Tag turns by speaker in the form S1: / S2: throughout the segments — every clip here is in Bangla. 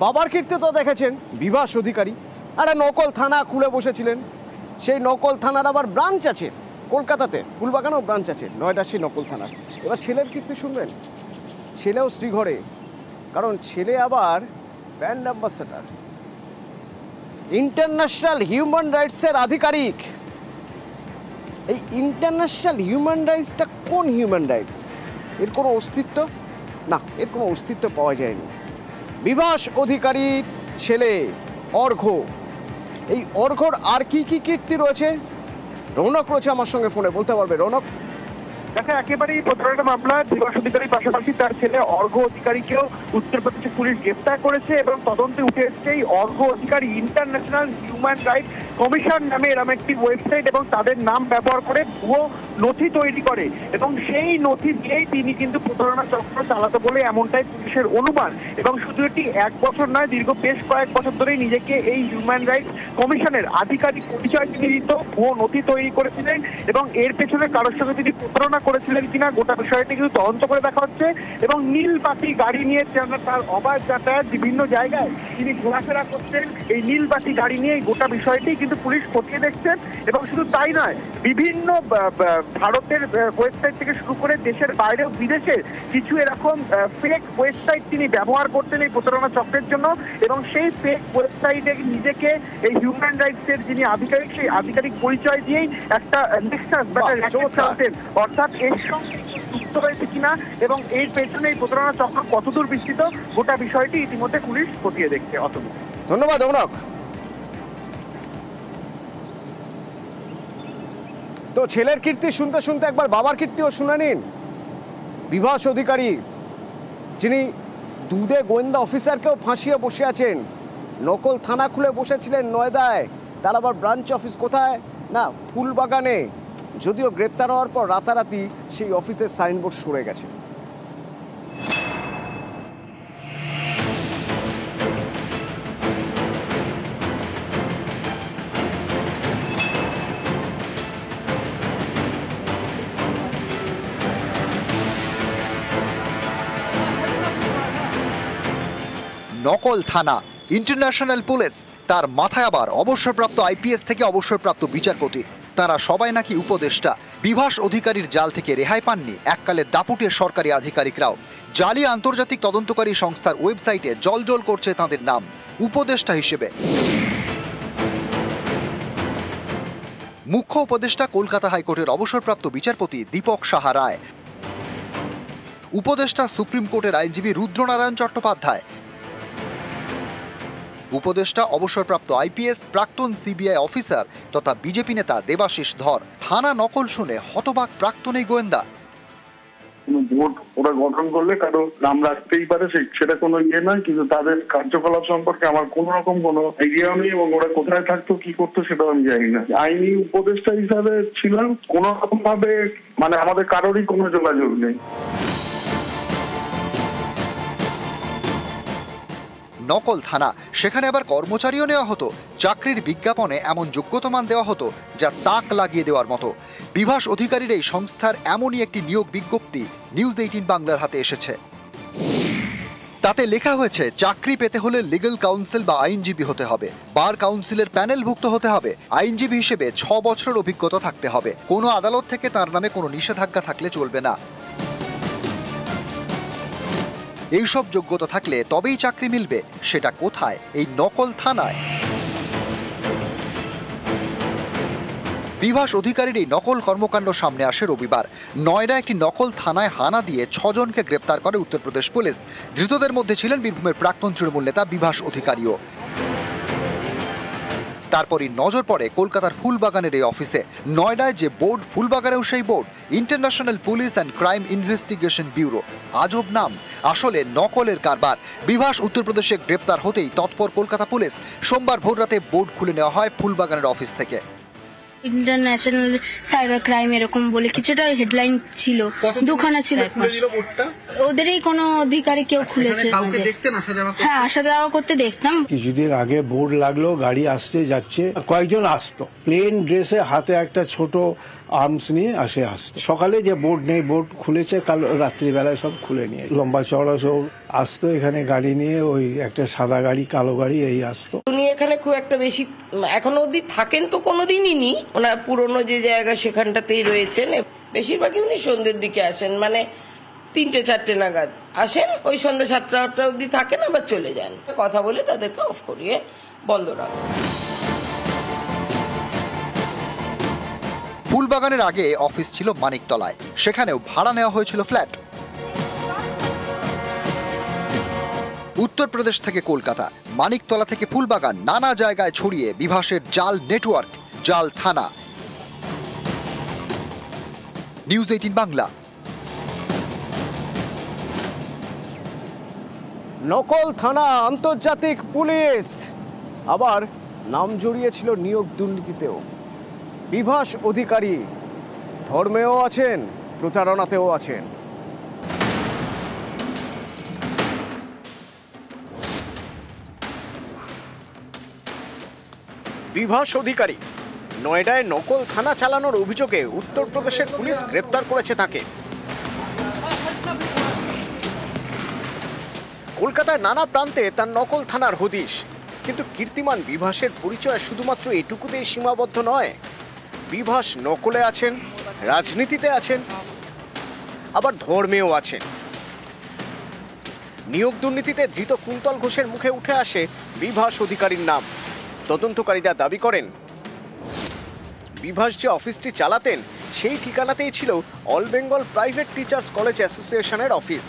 S1: বাবার কীর্তি তো দেখেছেন বিভাস অধিকারী, একটা নকল থানা খুলে বসেছিলেন। সেই নকল থানার আবার ব্রাঞ্চ আছে কলকাতাতে, ফুলবাগানেও ব্রাঞ্চ আছে, নয়ডার সেই নকল থানার। এবার ছেলের কীর্তি শুনবেন। ছেলেও শ্রীঘরে, কারণ ছেলে আবার ব্র্যান্ড অ্যাম্বাসেডর, ইন্টারন্যাশনাল হিউম্যান রাইটসের আধিকারিক। এই ইন্টারন্যাশনাল হিউম্যান রাইটসটা কোন হিউম্যান রাইটস? এর কোনো অস্তিত্ব না, এর কোনো অস্তিত্ব পাওয়া যায়নি। বিভাস অধিকারীর ছেলে অর্ঘ্য, এই অর্ঘ্যর আর কি কি কীর্তি রয়েছে রৌনক রয়েছে আমার সঙ্গে ফোনে, বলতে পারবে রৌনক?
S2: দেখা একেবারেই প্রতারণা মামলা বিভাস অধিকারীর পাশাপাশি তার ছেলে অর্ঘ্য অধিকারীকেও উত্তরপ্রদেশে পুলিশ গ্রেফতার করেছে এবং তদন্তে উঠে এসেছে এই অর্ঘ্য অধিকারী ইন্টারন্যাশনাল হিউম্যান রাইটস কমিশন নামে এরকম একটি ওয়েবসাইট এবং তাদের নাম ব্যবহার করে ভুয়ো নথি তৈরি করে এবং সেই নথি দিয়েই তিনি কিন্তু প্রতারণা চক্র চালাতো বলে এমনটাই পুলিশের অনুমান। এবং শুধু এটি এক বছর নয়, দীর্ঘ বেশ কয়েক বছর ধরেই নিজেকে এই হিউম্যান রাইটস কমিশনের আধিকারিক পরিচয় তিনি দিত, ভুয়ো নথি তৈরি করেছিলেন এবং এর পেছনে কারোর সঙ্গে তিনি প্রতারণা করেছিলেন কিনা গোটা বিষয়টি কিন্তু তদন্ত করে দেখা হচ্ছে। এবং নীল বাতি গাড়ি নিয়ে তার অবাধ যাতায়াত, বিভিন্ন জায়গায় তিনি ঘোরাফেরা করছেন এই নীল বাতি গাড়ি নিয়ে, এই গোটা বিষয়টি কিন্তু পুলিশ খতিয়ে দেখছেন। এবং শুধু তাই নয়, বিভিন্ন ভারতের ওয়েবসাইট থেকে শুরু করে দেশের বাইরেও বিদেশের কিছু এরকম ফেক ওয়েবসাইট তিনি ব্যবহার করতেন এই প্রতারণা চক্রের জন্য। এবং সেই ফেক ওয়েবসাইটে নিজেকে এই হিউম্যান রাইটসের যিনি আধিকারিক, সেই আধিকারিক পরিচয় দিয়েই একটা নেক্সাস বা র্যাকেট চালাতেন। অর্থাৎ এর সঙ্গে যুক্ত হয়েছে কিনা এবং এর পেছনে এই প্রতারণা চক্র কতদূর বিস্তৃত, গোটা বিষয়টি ইতিমধ্যে পুলিশ খতিয়ে দেখছে। অতনু,
S1: ধন্যবাদ রৌনক। তো ছেলের কীর্তি শুনতে শুনতে একবার বাবার কীর্তিও শুনে নিন। বিভাস অধিকারী, যিনি দুধে গোয়েন্দা অফিসারকেও ফাঁসিয়ে বসে আছেন, নকল থানা খুলে বসেছিলেন নয়দায়, তার আবার ব্রাঞ্চ অফিস কোথায় না ফুলবাগানে। যদিও গ্রেপ্তার হওয়ার পর রাতারাতি সেই অফিসের সাইনবোর্ড সরে গেছে।
S3: নকল থানা, ইন্টারন্যাশনাল পুলিশ, তার মাথায় আবার অবসরপ্রাপ্ত আইপিএস থেকে অবসরপ্রাপ্ত বিচারপতি, তারা সবাই নাকি উপদেষ্টা। বিভাস অধিকারীর জাল থেকে রেহাই পাননি এককালে দাপুটের সরকারি আধিকারিকরাও। জালি আন্তর্জাতিক তদন্তকারী সংস্থার ওয়েবসাইটে জলজল করছে তাদের নাম উপদেষ্টা হিসেবে। মুখ্য উপদেষ্টা কলকাতা হাইকোর্টের অবসরপ্রাপ্ত বিচারপতি দীপক সাহা রায়, উপদেষ্টা সুপ্রিম কোর্টের আইনজীবী রুদ্রনারায়ণ চট্টোপাধ্যায়, উপদেষ্টা অবসরপ্রাপ্ত আইপিএস প্রাক্তন সিবিআই অফিসার তথা বিজেপি নেতা দেবাশিস ধর। থানা নকল শুনে হতবাক প্রাক্তন এই গোয়েন্দা।
S4: বোর্ড ওরা গঠন করলে কারো নাম রাখতেই পারে, সেটা কোনো ইয়ে নয়, কিন্তু তাদের কার্যকলাপ সম্পর্কে আমার কোন রকম কোনো আইডিয়া নেই এবং ওরা কোথায় থাকতো কি করতো সেটাও আমি জানি না। আইনি উপদেষ্টা হিসাবে ছিলাম, কোন রকম ভাবে মানে আমাদের কারোরই কোনো যোগাযোগ নেই।
S3: নকল থানা, সেখানে আবার কর্মচারীও নেওয়া হতো। চাকরির বিজ্ঞাপনে এমন যোগ্যতা মান দেওয়া হতো যা তাক লাগিয়ে দেওয়ার মতো। বিভাস অধিকারীর এই সংস্থার এমনই একটি নিয়োগ বিজ্ঞপ্তি নিউজ 18 বাংলার হাতে এসেছে। তাতে লেখা হয়েছে চাকরি পেতে হলে লিগ্যাল কাউন্সিল বা আইনজীবী হতে হবে, বার কাউন্সিলের প্যানেলভুক্ত হতে হবে, আইনজীবী হিসেবে 6 বছরের অভিজ্ঞতা থাকতে হবে, কোনো আদালত থেকে তার নামে কোনো নিষেধাজ্ঞা থাকলে চলবে না। এইসব যোগ্যতা থাকলে তবেই চাকরি মিলবে। সেটা কোথায়? এই নকল থানায়। বিভাস অধিকারীর এই নকল কর্মকাণ্ড সামনে আসে রবিবার। নয়ডা একটি নকল থানায় হানা দিয়ে 6 জনকে গ্রেপ্তার করে উত্তরপ্রদেশ পুলিশ। ধৃতদের মধ্যে ছিলেন বীরভূমের প্রাক্তন তৃণমূল নেতা বিভাস অধিকারীও। তারপরই নজর পড়ে কলকাতার ফুলবাগানের এই অফিসে। নয়ডায় যে বোর্ড, ফুলবাগানেও সেই board, international police and crime investigation bureau. আজব নাম, আসলে নকলের কারবার। বিভাস উত্তরপ্রদেশে গ্রেপ্তার হতেই তৎপর কলকাতা পুলিশ। সোমবার ভোররাতে বোর্ড খুলে নেওয়া হয় ফুলবাগানের অফিস থেকে।
S5: ইন্টারন্যাশনাল সাইবার ক্রাইম এরকম বলে কিছুটা হেডলাইন ছিল, দুখানা ছিল। ওদেরই কোনো অধিকারী কেউ খুলেছে। হ্যাঁ, আসা যাওয়া করতে দেখতাম।
S6: কিছুদিন আগে বোর্ড লাগলো, গাড়ি আসতে যাচ্ছে, কয়েকজন আসতো প্লেন ড্রেসে, হাতে একটা ছোট আর্মস নিয়ে আসতো। সকালে যে বোর্ড নেই, বোর্ড খুলেছে, কাল রাত্রিবেলায় সব খুলে নিয়ে লম্বা চওড়া সব আসতো এখানে গাড়ি নিয়ে, ওই একটা সাদা গাড়ি কালো গাড়ি এই আসতো।
S7: উনি এখানে খুব একটা বেশি এখনো অবধি থাকেন তো কোনোদিনই নি, ওনার পুরনো যে জায়গা সেখানটাতেই রয়েছেন। বেশিরভাগই উনি সন্ধ্যের দিকে আসেন, মানে 3-4 নাগাদ আসেন, ওই সন্ধ্যা 7-8 অবধি থাকেন, আবার চলে যান। কথা বলে তাদেরকে অফ করিয়ে বন্ধ রাখেন।
S3: ফুলবাগানের আগে অফিস ছিল মানিকতলায়, সেখানেও ভাড়া নেওয়া হয়েছিল ফ্ল্যাট। উত্তরপ্রদেশ থেকে কলকাতা, মানিকতলা থেকে ফুলবাগান, নানা জায়গায় ছড়িয়ে বিভাসের জাল নেটওয়ার্ক, জাল থানা। নিউজ 18 বাংলা।
S1: নকল থানা, আন্তর্জাতিক পুলিশ, আবার নাম জড়িয়েছিল নিয়োগ দুর্নীতিতেও। বিভাস অধিকারী ধর্মেও আছেন, প্রতারণাতেও আছেন। বিভাস অধিকারী নয়ডায় নকল থানা চালানোর অভিযোগে উত্তরপ্রদেশের পুলিশ গ্রেপ্তার করেছে তাকে। কলকাতার নানা প্রান্তে তার নকল থানার হদিশ, কিন্তু কীর্তিমান বিভাসের পরিচয় শুধুমাত্র এটুকুতেই সীমাবদ্ধ নয়। বিভাস নকলে আছেন, রাজনীতিতে আছেন, আবার ধর্মেও আছেন। নিয়োগ দুর্নীতিতে ধৃত কুন্তল ঘোষের মুখে উঠে আসে বিভাস অধিকারীর নাম। তদন্তকারীরা দাবি করেন, বিভাস যে অফিসটি চালাতেন সেই ঠিকানাতেই ছিল all Bengal private teachers college অ্যাসোসিয়েশনের অফিস।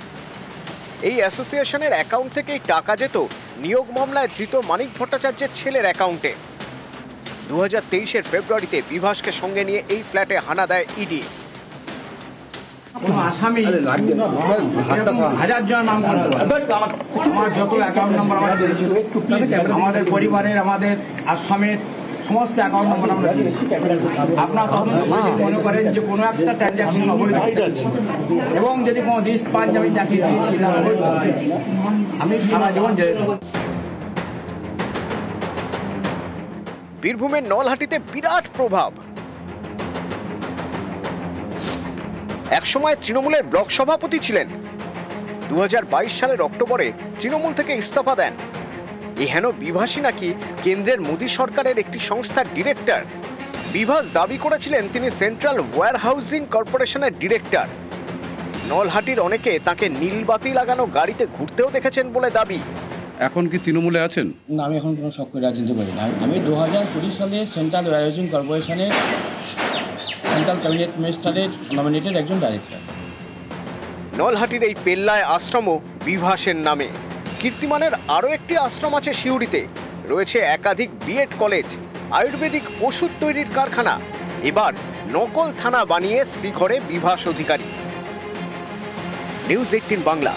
S1: এই অ্যাসোসিয়েশনের অ্যাকাউন্ট থেকেই টাকা যেত নিয়োগ মামলায় ধৃত মানিক ভট্টাচার্যের ছেলের অ্যাকাউন্টে। 2023-এর ফেব্রুয়ারিতে বিভাসকে সঙ্গে নিয়ে এই ফ্ল্যাটে হানা দেয় ইডি।
S8: আসামি হাজার জন নাম, আমার যত অ্যাকাউন্ট নাম্বার আমার চেয়েছিল, আমাদের পরিবারের, আমাদের আসামের সমস্ত অ্যাকাউন্ট নাম্বার আমরা দিয়েছি। আপনার মনে করেন যে কোনো একটা ট্রানজাকশন অবৈধ এবং যদি কোনো লিস্ট পান যে আমি চাকরি দিয়েছি, আমি সারা জীবন জেলে দেবো।
S1: বীরভূমের নলহাটিতে বিরাট প্রভাব। একসময় তৃণমূলের ব্লক সভাপতি ছিলেন। 2022 সালের অক্টোবরে তৃণমূল থেকে ইস্তফা দেন। এহেন বিভাসী নাকি কেন্দ্রের মোদী সরকারের একটি সংস্থার ডিরেক্টর। বিভাস দাবি করেছিলেন তিনি সেন্ট্রাল ওয়্যার হাউজিং কর্পোরেশনের ডিরেক্টর। নলহাটির অনেকে তাকে নীলবাতি লাগানো গাড়িতে ঘুরতেও দেখেছেন বলে দাবি।
S9: এখন কি তৃণমূলে আছেন?
S10: না, আমি এখন কোনো সক্রিয় রাজনীতি করি না। আমি 2020 সালে সেন্ট্রাল ওয়্যার হাউজিং কর্পোরেশনের সেন্ট্রাল ক্যাবিনেট মিনিস্টারের নমিনেটেড একজন ডাইরেক্টর।
S1: নলহাটির এই পেল্লায় আশ্রমও বিভাসের নামে। কীর্তিমানের আরও একটি আশ্রম আছে সিউড়িতে। রয়েছে একাধিক বিএড কলেজ, আয়ুর্বেদিক ওষুধ তৈরির কারখানা। এবার নকল থানা বানিয়ে শ্রীঘরে বিভাস অধিকারী। নিউজ 18 বাংলা।